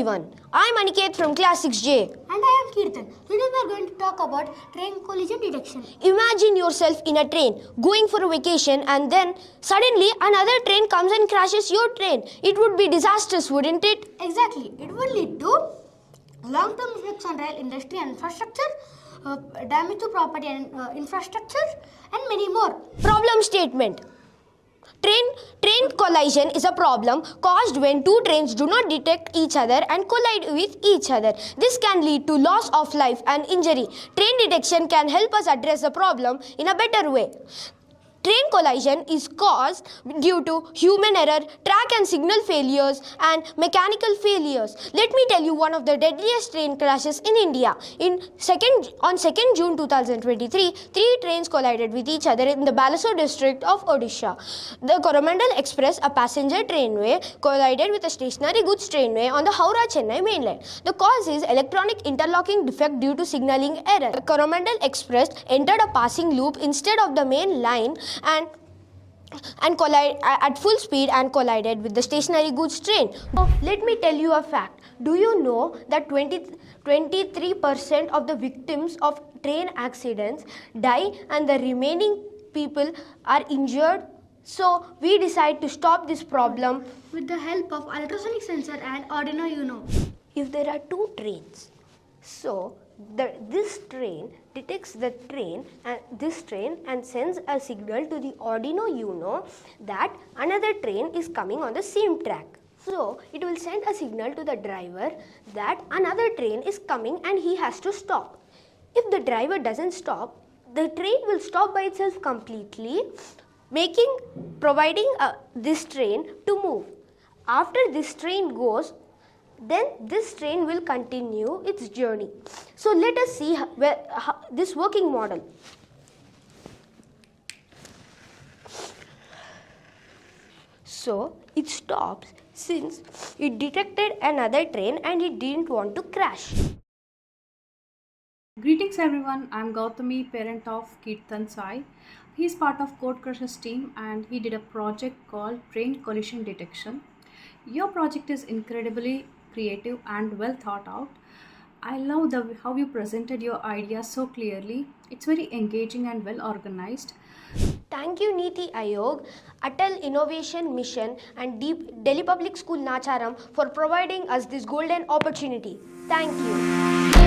everyone. I'm Aniket from Class 6J. And I am Kirtan. Today we are going to talk about train collision detection. Imagine yourself in a train going for a vacation and then suddenly another train comes and crashes your train. It would be disastrous, wouldn't it? Exactly. It will lead to long-term effects on rail industry and infrastructure, damage to property and infrastructure, and many more. Problem statement. Train collision is a problem caused when two trains do not detect each other and collide with each other. This can lead to loss of life and injury. Train detection can help us address the problem in a better way. Train collision is caused due to human error, track and signal failures, and mechanical failures. Let me tell you one of the deadliest train crashes in India. On 2nd June 2023, three trains collided with each other in the Balasore district of Odisha. The Coromandel Express, a passenger trainway, collided with a stationary goods trainway on the Howrah-Chennai mainline. The cause is electronic interlocking defect due to signaling error. The Coromandel Express entered a passing loop instead of the main line and collide at full speed and collided with the stationary goods train. So let me tell you a fact. Do you know that 23% of the victims of train accidents die and the remaining people are injured? So we decide to stop this problem With the help of ultrasonic sensor and Arduino Uno. if there are two trains. So this train detects this train and sends a signal to the Arduino Uno that another train is coming on the same track. So it will send a signal to the driver that another train is coming and he has to stop. If the driver doesn't stop, the train will stop by itself completely, providing this train to move. After this train goes, then this train will continue its journey. So let us see this working model. So it stops since it detected another train and it didn't want to crash. Greetings everyone, I'm Gautami, parent of Kirtan Sai. He is part of Code Crushers team and he did a project called Train Collision Detection. Your project is incredibly creative and well thought out. I love how you presented your idea so clearly. It's very engaging and well organized. Thank you Niti Ayog, Atal Innovation Mission and Delhi Public School Nacharam for providing us this golden opportunity. Thank you.